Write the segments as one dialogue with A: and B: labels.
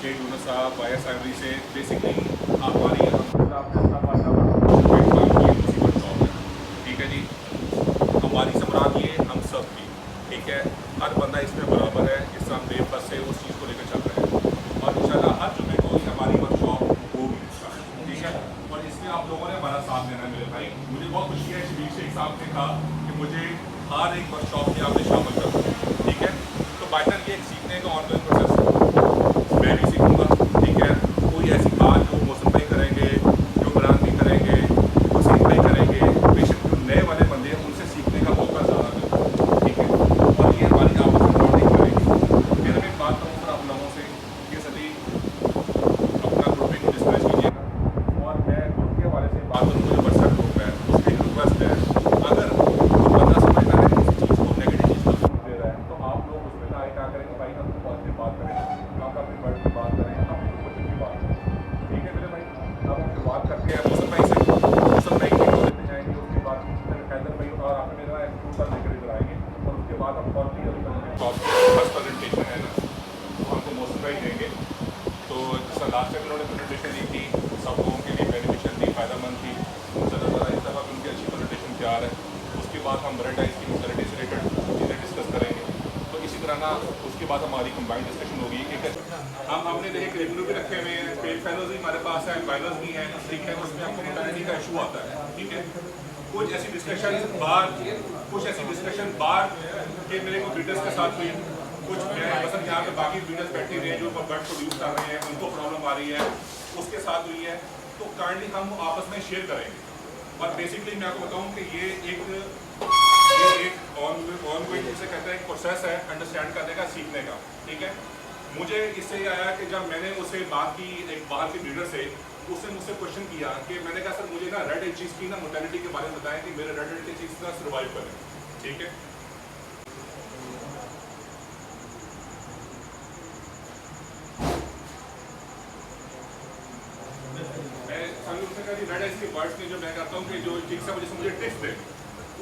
A: शेख यूनुस साहब YSIMD से basically हमारी ठीक है जी, हमारी से मुराद ये हम सब की, ठीक है, हर बंदा इसमें बराबर है, इस तरह बेबस से उस चीज़ को लेकर चल रहे हैं और इंशाल्लाह हर जुमे को हमारी वर्कशॉप होगी, ठीक है। और इसमें आप लोगों ने हमारा साथ देना है मेरे भाई। मुझे बहुत खुशी है, शबीर शेख साहब ने कहा कि मुझे हर एक वर्कशॉप में आपने शामिल कर दिया, ठीक है। तो बाइटन ये एक सीखने का ऑनलाइन प्रोसेस है, मैं भी सीखूँगा, ठीक है। कोई ऐसी बात जो मौसम भाई करेंगे, जो बरान भी करेंगे, वसीम भाई करेंगे, बेशक जो नए वाले बंदे हैं उनसे सीखने का मौका ज़्यादा मिलता है, ठीक है। और ये हमारी आपस में बॉन्डिंग करेगी। फिर मैं एक बात कहूँ सर आप लोगों से कि सभी अपना ग्रुपिंग डिस्कस कीजिएगा और मैं ग्रुप के हवाले से बात करूँ, जो व्हाट्सएप ग्रुप है उसकी रिक्वेस्ट है, अगर कोई बंदा समझता है किसी चीज़ को नेगेटिव चीज़ को दे रहा है तो आप लोग उसमें ना क्या करेंगे भाई, हम पॉजिटिव बात करें, आप अपने वर्ड की बात करें, अपनी क्वेश्चन की बात करें, ठीक है मेरे भाई। अब हम शुरुआत करते हैं मौसम भाई से। मौसम भाई की देते जाएंगे, उसके बाद हैदर भाई और आप मेरा एटीट्यूड का लेकर इधर आएंगे और उसके बाद हम और फर्स्ट प्रेजेंटेशन है ना वो हमको मौसम भाई देंगे। तो जैसा लास्ट टाइम उन्होंने प्रेजेंटेशन दी थी सब लोगों के लिए बेनिफिशियल थी, फ़ायदेमंद थी, ज़्यादा इस दफ़ा उनकी अच्छी प्रेजेंटेशन तैयार है। उसके बाद हम वेराइटाइज की मोबिलिटी से रिलेटेड चीज़ें डिस्कस करेंगे। तो इसी तरह ना उसके बाद हमारी कंबाइंड डिस्कशन होगी। हम हमने एक रेवेन्यू भी रखे हुए हैं, पेड फेलोज भी हमारे पास है, फाइनल्स भी हैं, ठीक है। उसमें आपको मोबिलिटी का इशू आता है, ठीक है। कुछ ऐसी डिस्कशन बाहर के मेरे को लीडर्स के साथ हुई, कुछ मतलब यहाँ पे बाकी लीडर्स बैठे हुए हैं जो बर्ड प्रोड्यूस कर रहे हैं, उनको प्रॉब्लम आ रही है, उसके साथ हुई है। तो काइंडली हम आपस में शेयर करेंगे। और बेसिकली मैं आपको बताऊं कि ये एक ऑनगोइंग जिसे कहते हैं एक प्रोसेस है अंडरस्टैंड करने का, सीखने का, ठीक है। मुझे इससे ये आया कि जब मैंने उससे बात की एक बाहर के लीडर से, उसने मुझसे क्वेश्चन किया कि मैंने कहा सर मुझे ना रेड एच चीज़ की ना मोर्टेलिटी के बारे में बताएं कि मेरे रेड एच की चीज़ का सर्वाइव करें, ठीक है। रेड एच के वर्ड्स में जो मैं कहता हूँ कि जो चीज़ है मुझे टिप्स दे,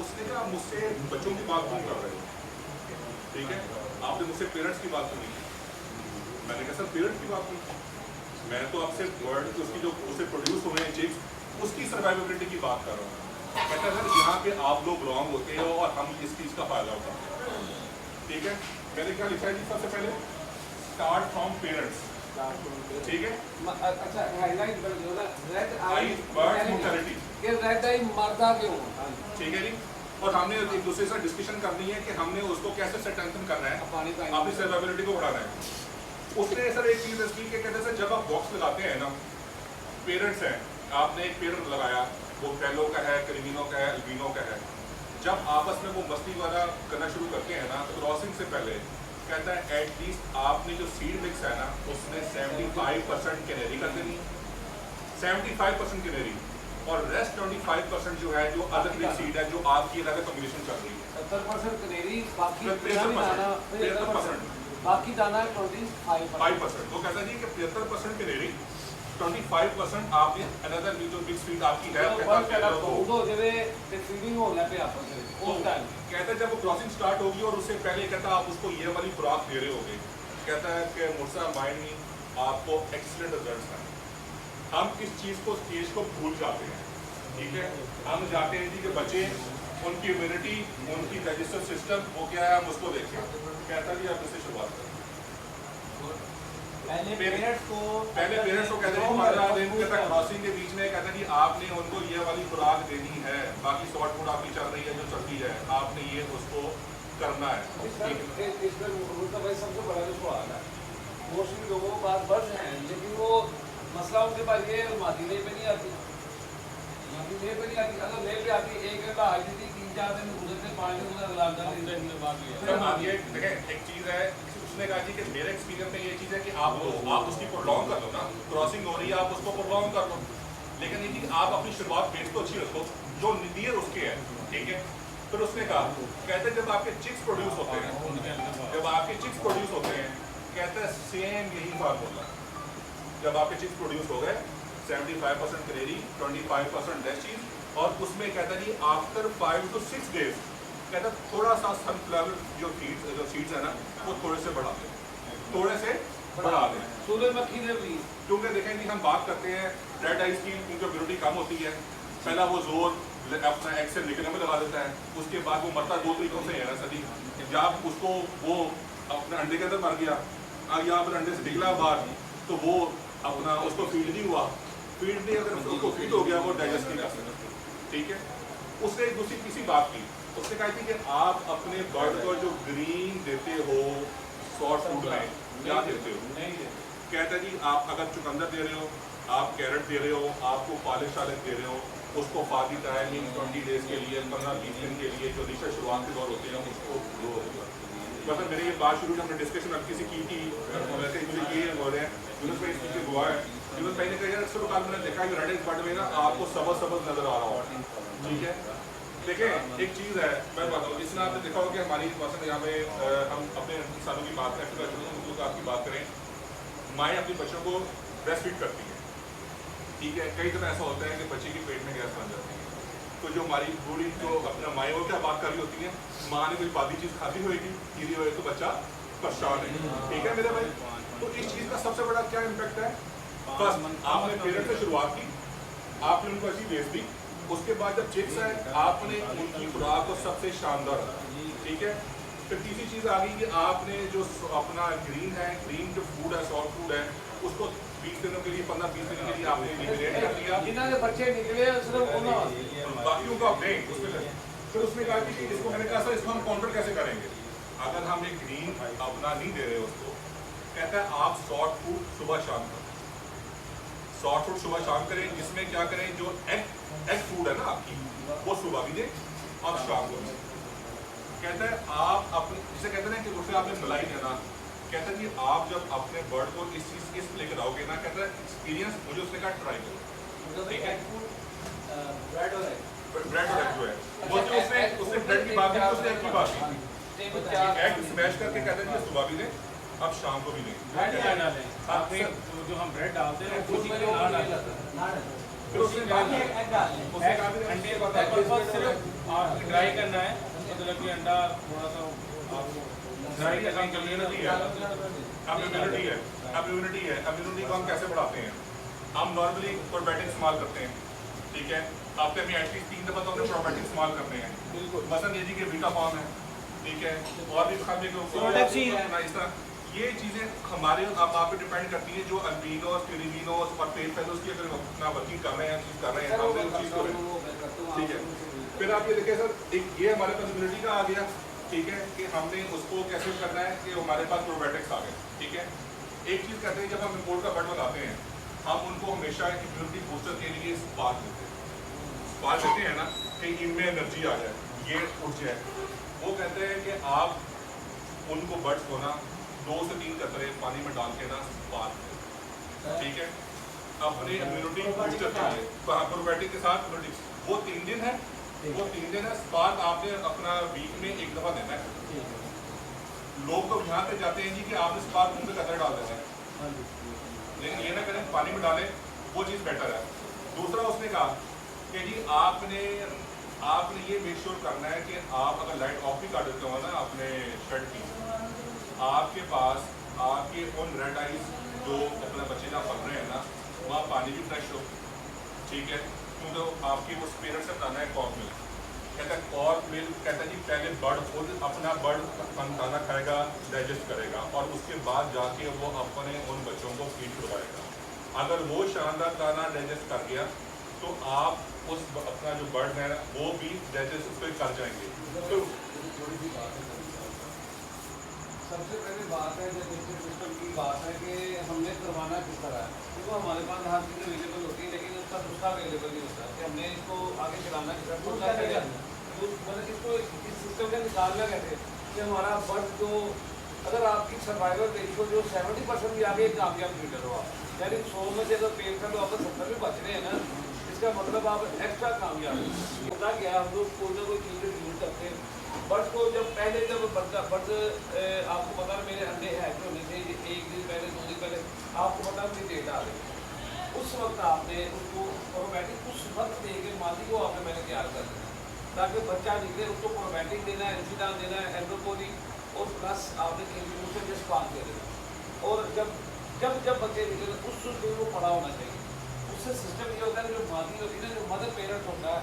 A: उसने कहा मुझसे बच्चों की बात क्यों कर रहे हो, ठीक है। आपने मुझसे पेरेंट्स की बात सुनी, मैंने कहा सर पेरेंट्स की बात सुनी, मैं तो आपसे वर्ड उसकी जो उसे प्रोड्यूस हो रहे हैं चिप्स उसकी सर्वाइवेबिलिटी की बात कर रहा हूँ। कहता है सर यहाँ पे आप लोग रॉन्ग होते हो और हम इस चीज़ का फायदा उठाते हैं, ठीक है। मैंने क्या लिखा है जी सबसे पहले स्टार्ट फ्रॉम पेरेंट्स, ठीक है।
B: अच्छा हाईलाइट कर दो ना, रेड आई
A: बर्ड मोर्टेलिटी
B: के रेड आई मरदा क्यों,
A: ठीक है जी। और हमने एक दूसरे से डिस्कशन करनी है कि हमने उसको कैसे स्ट्रेंथन करना है, अपनी सर्वाइवेबिलिटी को बढ़ाना है। उसने सर एक चीज़ की कि कहते हैं जब आप बॉक्स लगाते हैं ना, पेरेंट्स हैं, आपने एक पेरेंट लगाया, वो फेलो का है, क्रिमिनो का है, अल्बिनो का है, जब आपस में वो मस्ती वाला करना शुरू करते हैं ना, तो क्रॉसिंग से पहले कहता है एटलीस्ट आपने जो सीड मिक्स है ना उसमें 75% कैनेरी कर देनी, 75% कैनेरी, और रेस्ट 25% जो है जो अदर मिक्स सीड है जो आपकी अलग कम्बिनेशन चल रही है,
B: 70% कनेरी, बाकी
A: 75%,
B: बाकी दाना 25%।
A: तो कहता है जी कि 75% कैनेरी, 25% आपने अनदर जो मिक्स फीड आपकी है, कहता है जब वो क्रॉसिंग स्टार्ट होगी और उससे पहले कहता है आप उसको ये वाली खुराक दे रहे होगे, कहता है कि मुर्सा माइंड में आपको एक्सीलेंट रिजल्ट्स हैं। हम इस चीज़ को स्टेज को भूल जाते हैं, ठीक है। हम जाते हैं जी कि बच्चे उनकी इम्यूनिटी, उनकी डाइजेस्टिव सिस्टम वो क्या है, हम उसको देखें। कहता जी आप इससे शुरुआत करें, पहले पेरेंट्स को कहते हैं क्रॉसिंग के बीच में कहते हैं कि आपने उनको ये वाली खुराक देनी है, बाकी शॉर्ट फूड आपकी चल रही है जो चलती है, आपने ये उसको करना है।
B: इसमें भाई सबसे बड़ा जो सवाल है, मोस्टली लोगों को बात बस है, लेकिन वो मसला उनके पास ये मादीने पे नहीं आती, मादीने पे नहीं आती। अगर ले पे आती एक घंटा आई थी 3-4 दिन गुजरते 5 दिन गुजर लाख
A: एक चीज़ है, उसने कहा जी कि मेरे एक्सपीरियंस में ये चीज़ है कि आप उसकी प्रोलॉन्ग कर लो ना, क्रॉसिंग हो रही है आप उसको प्रोलॉन्ग कर लो, लेकिन ये कि आप अपनी शुरुआत बेस तो अच्छी रखो जो नियर उसके है, ठीक है। फिर उसने कहा कहते हैं जब आपके चिक्स प्रोड्यूस होते हैं, कहते हैं सेम यही फार्मूला, जब आपके चिक्स प्रोड्यूस हो गए 75% कनेरी, 25% डेस्ट चीज, और उसमें कहता है जी आफ्टर 5 to 6 डेज कहता थोड़ा सा सनफ्लावर जो सीड्स है ना वो थोड़े से बढ़ा दें, थोड़े से बढ़ा दें।
B: सूरजमुखी ने भी
A: क्योंकि देखें जी हम बात करते हैं रेड आइज की, क्योंकि इम्यूनिटी कम होती है, पहला वो जोर अपना एग से निकलने में लगा देता है, उसके बाद वो मरता दो तरीकों से है ना सदी, जब उसको वो अपने अंडे के अंदर मर गया, यहाँ पर अंडे से निकला बाहर, तो वो अपना उसको फीड नहीं हुआ, फीड नहीं अगर उसको फीड हो गया वो डाइजेस्ट नहीं कर सकता, ठीक है। उसने एक दूसरी किसी बात की, उसने कहा थी कि आप अपने बर्ड को जो ग्रीन देते हो शॉर्ट फूड में क्या देते हो,
B: नहीं है।
A: कहता है जी आप अगर चुकंदर दे रहे हो, आप कैरेट दे रहे हो, आपको पालक शालक दे रहे हो, उसको फादी टाइमिंग 20 डेज के लिए 15-20 दिन के लिए जो दिशा शुरुआत के दौर होते हैं उसको मतलब मेरी ये बात शुरू हमने डिस्कशन अब किसी की मुझे ये बोल रहे हैं यूनुस भाई इसके हुआ है, यूनुस भाई ने कहा यार अक्सर काल मैंने देखा है रेड बर्ड में ना आपको सबज सबज नजर आ रहा हो, ठीक है। देखें एक चीज़ है मैं बताऊँ, इसमें आपने देखा होगा कि हमारी मसलन यहाँ पे हम अपने इंसानों की बात करें, आपकी बात करें, माएँ अपने बच्चों को ब्रेस्ट फीड करती हैं, ठीक है। कई दफ़ा ऐसा होता है कि बच्चे के पेट में गैस बन जाती है, तो जो हमारी बूढ़ी जो अपना माएँ वो क्या बात कर रही होती है, माँ ने कोई बादी चीज़ खाती होगी, गिरी होगी तो बच्चा परेशान है, ठीक है मेरे भाई। तो इस चीज़ का सबसे बड़ा क्या इम्पैक्ट है, बस आपने पेरेंट से शुरुआत की, आपने उनको ऐसी भेज दी, उसके बाद जब चिक्स आए आपने उनकी खुराक को सबसे शानदार, ठीक है। फिर तीसरी चीज़ आ गई कि आपने जो अपना ग्रीन जो फूड है सॉफ्ट फूड है उसको 20 दिनों के लिए 15-20 दिनों के लिए आपने रिग्रेट कर दिया,
B: जिन्होंने बच्चे निकले सिर्फ
A: बाकियों को आप दें उसमें। फिर उसने कहा कि इसको मैंने कहा सर इसको हम काउंटर कैसे करेंगे, अगर हम एक ग्रीन अपना नहीं दे रहे उसको, कहता है आप सॉफ्ट फूड सुबह शाम करें, सॉफ्ट फूड सुबह शाम करें, जिसमें क्या करें जो एग फूड है ना आपकी वो सुबह भी दें और शाम को भी। कहता है आप अपने जिसे कहते हैं कि उससे आपने मलाई देना, कहता है कि आप जब अपने बर्ड को इस चीज़ इस लेकर आओगे ना, कहता है एक्सपीरियंस मुझे उसने कहा ट्राई करो, ठीक है।
B: ब्रेड और
A: एग जो है वो जो उसने ब्रेड की बात की, उसने एग की बात की, एग स्मैश करके कहते हैं कि सुबह भी दें अब शाम को भी दें,
C: जो हम ब्रेड डालते हैं वो उसी के ना डालें,
A: फिर उसने
C: अंडे का सिर्फ आप ड्राई करना है, मतलब कि अंडा थोड़ा सा आपको ड्राई का काम करना
A: है। इम्यूनिटी को हम कैसे बढ़ाते हैं, हम नॉर्मली प्रोबायोटिक इस्तेमाल करते हैं, ठीक है। हफ्ते में एटलीस्ट 3 दफ़ा तो हमने प्रोबायोटिक इस्तेमाल करते हैं, बिल्कुल मसलन ये जी के बीटा फॉर्म है, ठीक है, और भी खाने के इस तरह ये चीज़ें हमारे आप पे डिपेंड करती है, जो अल्बिनोस पेरिविनोस और पेल फेलोस की अगर अपना वर्किंग कर रहे हैं चीज़ कर रहे हैं हमने उस चीज़ को, ठीक है। फिर आप ये देखें सर एक ये हमारे पास इम्यूनिटी का आ गया, ठीक है, कि हमने उसको कैसे करना है कि हमारे पास प्रोबायोटिक्स आ गए, ठीक है। एक चीज़ कहते हैं जब हम इम्पोर्ट का बर्ड लगाते हैं हम उनको हमेशा इम्यूनिटी बूस्टर के लिए स्पार्क देते हैं ना कि इनमें एनर्जी आ जाए, ये उठ जाए। वो कहते हैं कि आप उनको बर्ड्स को ना 2 से 3 कतरे पानी में डाल के ना स्पार्क दें, ठीक है, अपने इम्यूनिटी बूस्टर के लिए प्रोबायोटिक के साथ वो 3 दिन है, वो 3 दिन है। स्पार्क आपने अपना वीक में 1 दफ़ा देना है। लोग तो यहाँ पे जाते हैं जी कि आपने स्पार्क मुँह पे कतरे डाल देना है, लेकिन ये ना करें पानी में डालें, वो चीज़ बेटर है। दूसरा उसने कहा कि जी आपने ये मेक श्योर करना है कि आप अगर लाइट ऑफ भी कर देते हो ना अपने शर्ट की, आपके पास आपके उन रेड आइज जो अपना बच्चे ना पढ़ रहे हैं ना वहाँ पानी भी फ्रेश हो, ठीक है, क्योंकि आपकी वो स्पिरिट से बनाना है कॉर्क मिल्क। कहता है कॉर्क मिल्क, कहता है जी पहले बर्ड खुद अपना बर्ड खाना खाएगा, डाइजेस्ट करेगा और उसके बाद जाके वो अपने उन बच्चों को फीड करवाएगा। अगर वो शानदार खाना डाइजेस्ट कर गया तो आप उस अपना जो बर्ड है वो भी डाइजेस्ट उस पर कर जाएंगे। तो
B: सबसे पहले बात है जब सिस्टम की बात है कि हमने करवाना किस तरह है, क्योंकि हमारे पास हर चीज़ अवेलेबल होती है लेकिन उसका नुस्खा अवेलेबल नहीं होता कि हमने इसको आगे चलाना किस तरह, मतलब इसको इस सिस्टम से निकालना कैसे कि हमारा बर्ड जो अगर आपकी सर्वाइवल रेशियो जो 70% भी आगे कामयाब फीडर हो आप, यानी 100 में से अगर पेड़ का तो आपको 70 भी बच रहे हैं ना, इसका मतलब आप एक्स्ट्रा कामयाब होता गया। हम लोग कोई ना कोई चीज़ें यूज करते हैं बर्ड को, जब पहले जब बर्ड आपको पता है मेरे अंडे हैच होने से 1 दिन पहले 2 दिन पहले आपको पता है मेरी डेट आ गई, उस वक्त आपने उसको प्रोबायोटिक उस वक्त दे के मादी को आपने मैंने तैयार कर देना ताकि बच्चा निकले, उसको प्रोबायोटिक देना है, एंसीडान देना है, एल्डोपोनिक और प्लस आपने इंट्रोड्यूसर स्पार्क दे देना। और जब जब जब बच्चे निकले उस दिन वो पड़ा होना चाहिए। उससे सिस्टम ये होता है कि जो मादी होती है ना, जो मदर पेरेंट होता है,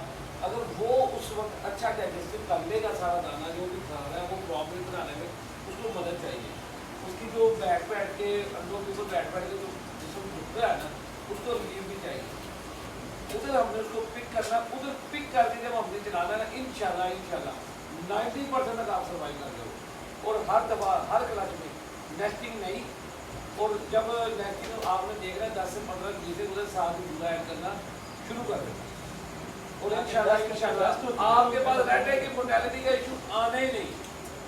B: अगर वो उस वक्त अच्छा डाइजेस्टिव कर लेगा सारा दाना जो भी खा रहा है, वो प्रॉपर्ली बनाने में उसको मदद चाहिए। उसकी जो बैठ के अंदरों के ऊपर बैठ के जो जिसम दुखता है ना, उसको रिलीफ भी चाहिए। उधर हमने उसको पिक करना, उधर पिक करके जब हमने चलाना है ना, इंशाल्लाह 90% तक आप सर्वाइव कर रहे और हर दफा हर क्लास में नेस्टिंग नहीं। और जब नेस्टिंग आपने देख रहे हैं 10 से 15 दिन से उधर साथ में ऐड करना शुरू कर दें और इंशाल्लाह आपके पास रहते हैं कि मोर्टेलिटी का इशू आना ही नहीं।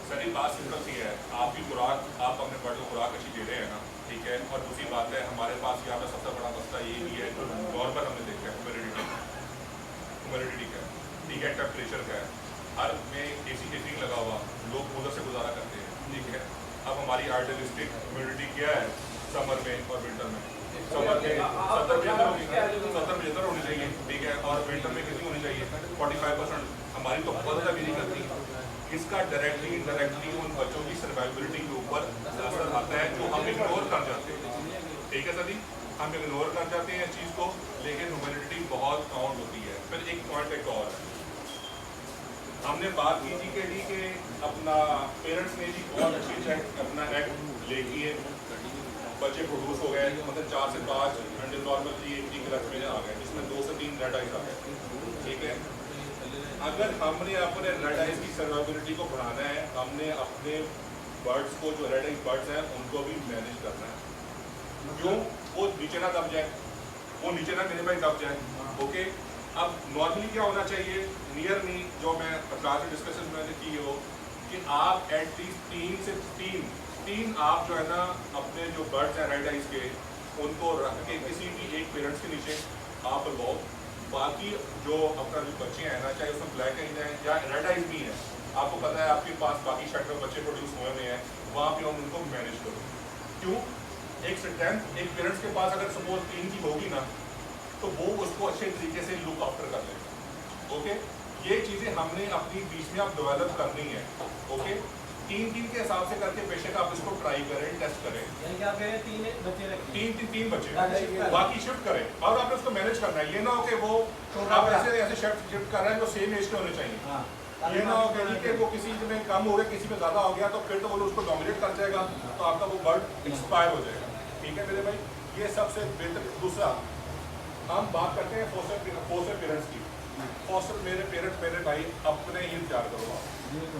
A: सर ये बात सिंपल सी है, आपकी खुराक, आप अपने बर्ड को खुराक अच्छी दे रहे हैं ना, ठीक है। और दूसरी बात है, हमारे पास यहाँ पे सबसे बड़ा मसला ये भी है जो नॉर्मल हमने देखा है ह्यूमिडिटी का, ठीक है, टेम्परेचर का है। हर में AC लगा हुआ, लोग कूलर से गुजारा करते हैं, ठीक है। अब हमारी आइडियलिस्टिक ह्यूमिडिटी क्या है समर में और विंटर में? समर में 70-75 होनी चाहिए, ठीक है, और विंटर में कितनी होनी चाहिए? 45%। हमारी तो बहुत ज़्यादा भी नहीं करती। इसका डायरेक्टली इनडायरेक्टली उन बच्चों की सर्वाइबिलिटी के ऊपर असर आता है जो हम इग्नोर कर जाते हैं, ठीक है सर जी, हम इग्नोर कर जाते हैं इस चीज़ को, लेकिन ह्यूमिडिटी बहुत काउंट होती है। फिर एक पॉइंट एक और है, हमने बात की थी कि अपना पेरेंट्स ने जी बहुत अच्छी चेक अपना एग ले किए, बच्चे प्रोड्यूस हो गए, मतलब 4 से 5 अंडे नॉर्मली एक क्लच में आ गए, जिसमें 2 से 3 रेड आइज आ गए, ठीक है। अगर हमने अपने रेड आइज की सर्वाइबिलिटी को बढ़ाना है, हमने अपने बर्ड्स को जो रेड आइज बर्ड्स हैं उनको भी मैनेज करना है। क्यों? वो नीचे ना दब जाए, वो नीचे ना मेरे भाई दब जाए, ओके। अब नॉर्मली क्या होना चाहिए, नियर मी जो मैं क्लास में डिस्कशन मैंने की हो कि आप एटलीस्ट 3 से 3 आप जो है ना अपने जो बर्ड्स हैं रेड आइज के, उनको रख के किसी भी एक पेरेंट्स के नीचे आप लगाओ। बाकी जो अपना जो बच्चे हैं ना, चाहे उसमें ब्लैक आइज हैं या रेड आइज भी हैं, आपको पता है आपके पास बाकी शेड में बच्चे प्रोड्यूस हुए हुए हैं, वहाँ पे हम उनको मैनेज करो। क्यों? एक स्ट्रेंथ एक पेरेंट्स के पास अगर सपोज 3 की होगी ना, तो वो उसको अच्छे तरीके से लुक आफ्टर कर लेगा, ओके। ये चीज़ें हमने अपनी बीच में आप डेवलप करनी है, ओके। 3 के हिसाब से करके बेशक आप इसको ट्राई करें, टेस्ट करें।
C: यानी कि आप 3 बच्चे रखें,
A: 3 बच्चे, बाकी शिफ्ट करें और आपने उसको मैनेज करना है। ये ना हो कि वो आप ऐसे शिफ्ट कर रहे हैं जो सेम एज के होने चाहिए। ये ना हो कि वो किसी में कम हो गया, किसी में ज़्यादा हो गया, तो फिर तो वो उसको डोमिनेट कर जाएगा, तो आपका वो बर्ड एक्सपायर हो जाएगा, ठीक है मेरे भाई। ये सबसे बेहतर। दूसरा, हम बात करते हैं फोस्टर पेरेंट्स की। फोस्टर मेरे भाई अपने ही इंतजार करो आप।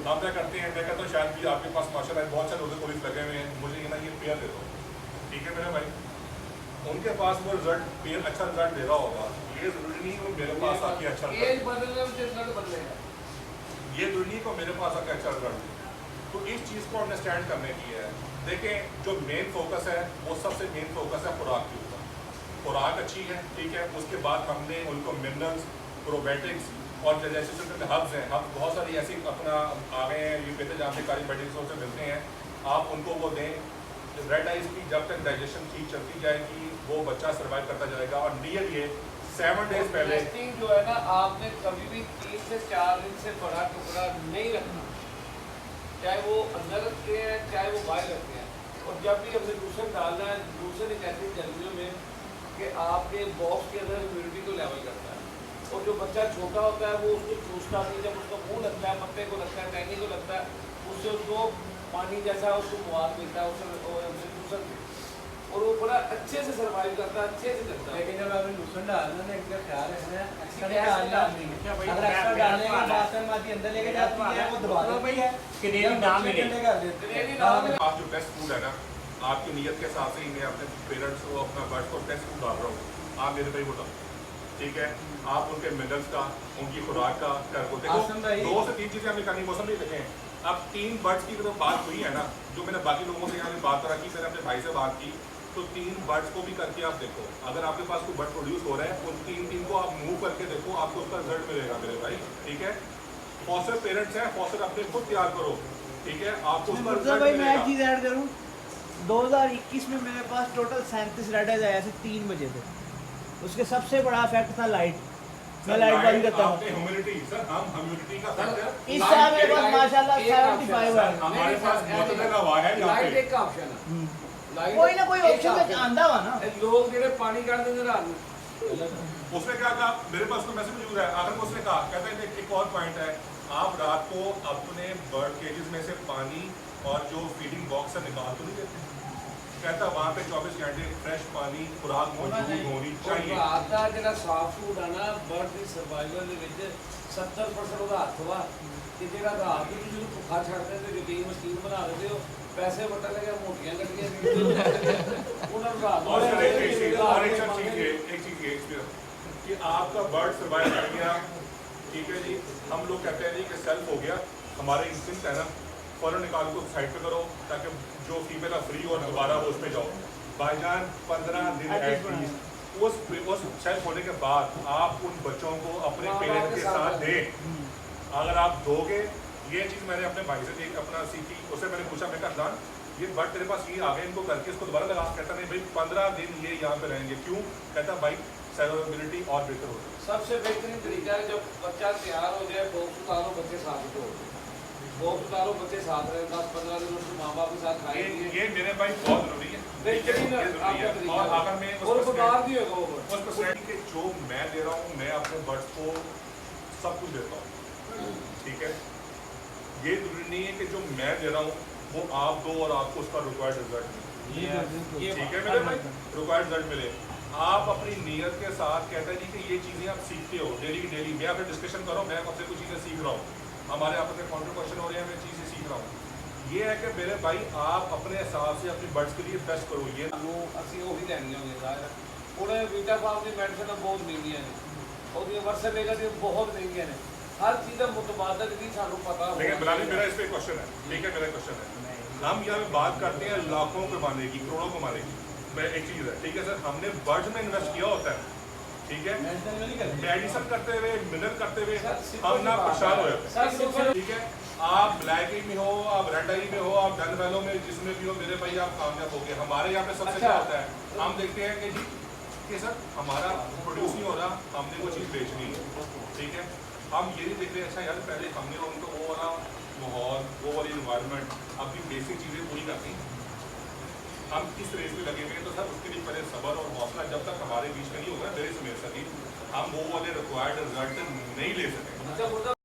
A: हम क्या करते हैं, मैं कहता हूँ शायद भी आपके पास माशाल्लाह बहुत सारे रोजे पुलिस लगे हुए हैं, मुझे ना ये पेयर दे दो, ठीक है मेरे भाई। उनके पास वो रिजल्ट अच्छा रिजल्ट दे रहा होगा, ये जरूरी नहीं वो मेरे पास आके अच्छा
B: एज बदलने में रिजल्ट बदलेगा,
A: ये जरूरी नहीं को मेरे पास आके अच्छा रिजल्ट दे। तो इस चीज़ को अंडरस्टैंड करने की है। देखें, जो मेन फोकस है वो सबसे मेन फोकस है खुराक के ऊपर। खुराक अच्छी है, ठीक है, उसके बाद हमने उनको मिनरल्स, प्रोबायोटिक्स और जैसे हब्स हैं, हब्स बहुत सारी ऐसी अपना आ गए हैं, ये बेहतर जहाँ से कारी मेडिसिन से मिलते हैं, आप उनको वो दें। रेड आइज की जब तक डाइजेशन ठीक चलती जाएगी, वो बच्चा सर्वाइव करता जाएगा। और नियर ये 7 डेज पहले
B: टेस्टिंग जो है ना, आपने कभी भी 3 से 4 दिन से बड़ा टुकड़ा नहीं रखना, चाहे वो अंदर रखते हैं चाहे वो बाहर रखते हैं। और जब भी हमने दूसरा डालना है, दूसरे एक ऐसी गर्मियों में कि आपके बॉक्स के अंदर ह्यूमिडिटी को लेवल करता है, और जो बच्चा छोटा होता है वो उसको चूसता नहीं, जब उसका मुंह लगता है, पत्ते को लगता है, टहनी को लगता है, उससे उसको पानी जैसा उसको मुआद मिलता है, उससे दूसर और वो बड़ा अच्छे से सर्वाइव करता है, अच्छे से करता है।
C: लेकिन जब आपने लूसन डालना है, इनका ख्याल रखना है, एक्स्ट्रा डालना नहीं है।
D: भाई
C: अगर एक्स्ट्रा डालने के बाद से मादी अंदर लेके जाती है, वो दबा देती है
D: कि डेली नाम ही नहीं
C: कर देते
B: डेली
C: हैं।
B: नाम ही
A: आप जो टेस्ट फूड है ना, आपकी नीयत के हिसाब से ही मैं अपने पेरेंट्स को, अपना बर्ड को टेस्ट फूड डाल रहा हूँ। आप मेरे भाई बताओ, ठीक है, आप उनके मिनरल्स का, उनकी खुराक का कर को देखो। 2 से 3 चीज़ें हमने करनी, मौसम भी देखें। अब 3 बर्ड्स की तो बात हुई है ना, जो मैंने बाकी लोगों से यहाँ बात करा की, मैंने अपने भाई से बात की, तो 3 बर्ड्स को भी करके आप देखो। अगर आपके पास कोई बर्ड प्रोड्यूस हो रहा है, उन 3 को आप मूव करके देखो, आपको उसका रिजल्ट मिलेगा मेरे भाई, ठीक है। फॉस्टर पेरेंट्स हैं, फॉस्टर अपने खुद तैयार करो, ठीक है, आपको उसका रिजल्ट
E: भाई मैं एक
A: मिलेगा।
E: चीज़ ऐड करूँ, 2021 में मेरे पास टोटल 37 रेड आइज आया थे 3 बजे थे। उसके सबसे बड़ा इफेक्ट था लाइट। मैं लाइट बंद करता हूँ।
A: ह्यूमिडिटी सर, हम ह्यूमिडिटी का फैक्टर
E: इस साल मेरे पास माशाल्लाह 75 है।
A: हमारे पास बहुत लगा हुआ है यहाँ
B: लाइट
A: पे।
B: एक का ऑप्शन है। लाइट
E: कोई ना कोई
B: एक
E: ऑप्शन
B: साथ
E: तो
B: है।
E: आंदा हुआ ना
B: लोग जेडे पानी काट देंगे रात में
A: उसने क्या कहा, मेरे पास तो मैसेज मौजूद है, आखिर में उसने कहा, कहता है एक और पॉइंट है, आप रात को अपने बर्ड केजेस में से पानी और जो फीडिंग बॉक्स है निकाल तो नहीं देते। कहता वहाँ पे 24 घंटे फ्रेश पानी खुराक मौजूद होनी चाहिए।
B: रात का जेड़ा साफ फूड आना बर्ड की सर्वाइवल ਦੇ ਵਿੱਚ 70% ਉਹਦਾ ਹੱਥ ਵਾ ਕਿ ਜਿਹੜਾ ਰਾਤ ਨੂੰ ਤੁਸੀਂ ਭੁੱਖਾ ਛੱਡਦੇ ਤੇ ਰੂਟੀਨ ਮਸ਼ੀਨ ਬਣਾ ਦਿੰਦੇ ਹੋ पैसे वटन लगे मोटियां कटियां उन्होंने रात
A: और सर एक चीज ये कि आपका बर्ड सर्वाइव कर गया, ठीक है जी, हम लोग कहते हैं जी कि सेल्फ हो गया, हमारे इंस्टिंक्ट है ना, फौरन निकाल को साइड पे करो ताकि जो फीमेल है फ्री और दोबारा वो उस पे जाओ। भाईजान 15 दिन एटलीस्ट उस सेल्फ होने के बाद आप उन बच्चों को अपने पेरेंट्स के साथ दें। अगर आप दोगे, ये चीज़ मैंने अपने भाई से देख अपना सीखी, उससे मैंने पूछा, मैं कहा अफजान ये बर्ड तेरे पास ये आ गए, इनको करके इसको दोबारा लगा। कहता नहीं भाई 15 दिन ये यहाँ पे रहेंगे। क्यों? कहता भाई सर्वाइवबिलिटी और बेहतर होगी।
B: सबसे बेहतरीन तरीका है जब बच्चा तैयार हो जाए बॉक्स उतारो बच्चे साथ दो, बॉक्स उतारो बच्चे साथ रहे 10-15 दिन उसके माँ बाप के साथ खाएंगे।
A: ये मेरे भाई बहुत जरूरी है,
B: बेहतरीन आपका तरीका
A: और आखिर में
B: और बता दिए वो
A: उस पर्सनैलिटी के जो मैं दे रहा हूँ, मैं अपने बर्ड्स को सब कुछ देता हूँ, ठीक है। ये जरूरी नहीं है कि जो मैं दे रहा हूँ वो आप दो और आपको उसका रिक्वायर्ड रिजल्ट मिले, ठीक है मेरे भाई, रिक्वायर्ड रिजल्ट मिले। आप अपनी नीयत के साथ कहते हैं जी कि ये चीज़ें आप सीखते हो डेली, मैं आपसे डिस्कशन करो, मैं आपसे कुछ चीज़ें सीख रहा हूँ, हमारे आपस में काउंटर क्वेश्चन हो रहे हैं, मैं चीज़ें सीख रहा हूँ। ये है कि मेरे भाई आप अपने हिसाब से अपनी बर्ड्स के लिए बेस्ट करो। ये
B: ਅਸੀਂ ਉਹੀ ਲੈਣੀਆਂ ਹੁੰਦੀਆਂ ਸਾਰਾ ਉਹਨੇ ਵੀਟਾ ਫਾਰਮ ਦੀ ਮੈਡੀਸਨ ਬਹੁਤ ਮਹਿੰਗੀਆਂ ਨੇ, ਉਹਦੀਆਂ ਵਰਸੇਲੇਗਾ ਦੀ ਬਹੁਤ ਮਹਿੰਗੀਆਂ ਨੇ, हर चीज़ का मुतबादल भी सानू पता हो।
A: लेकिन बिलाली मेरा इस पे क्वेश्चन है, ठीक है, मेरा क्वेश्चन है, हम यहाँ पे बात करते हैं लाखों कमाने की, करोड़ों कमाने की, मैं एक चीज़ है, ठीक है सर, हमने बर्ड्स में इन्वेस्ट किया होता है, ठीक है, मेडिसिन करते हुए, मिनरल करते हुए हम ना परेशान हो जाते हैं, ठीक है। आप ब्लैक आई में हो, आप रेड आई में हो, आप डन वैलो में जिसमें भी हो, मेरे भाई आप कामयाब हो गए। हमारे यहाँ पे सबसे क्या होता है, हम देखते हैं कि जी कि सर हमारा प्रोड्यूस नहीं हो रहा, हमने वो चीज़ बेचनी है, ठीक है। हम ये नहीं देख रहे अच्छा यार पहले हमने उनको वो वाला माहौल, वो वाली इन्वायरमेंट, अपनी बेसिक चीज़ें पूरी करनी, हम किस रेस में लगे हुए हैं, तो सर उसके लिए पहले सब्र और हौसला जब तक हमारे बीच में नहीं होगा, मेरे से मेरे सभी हम वो वाले रिक्वायर्ड रिजल्ट नहीं ले सकेंगे।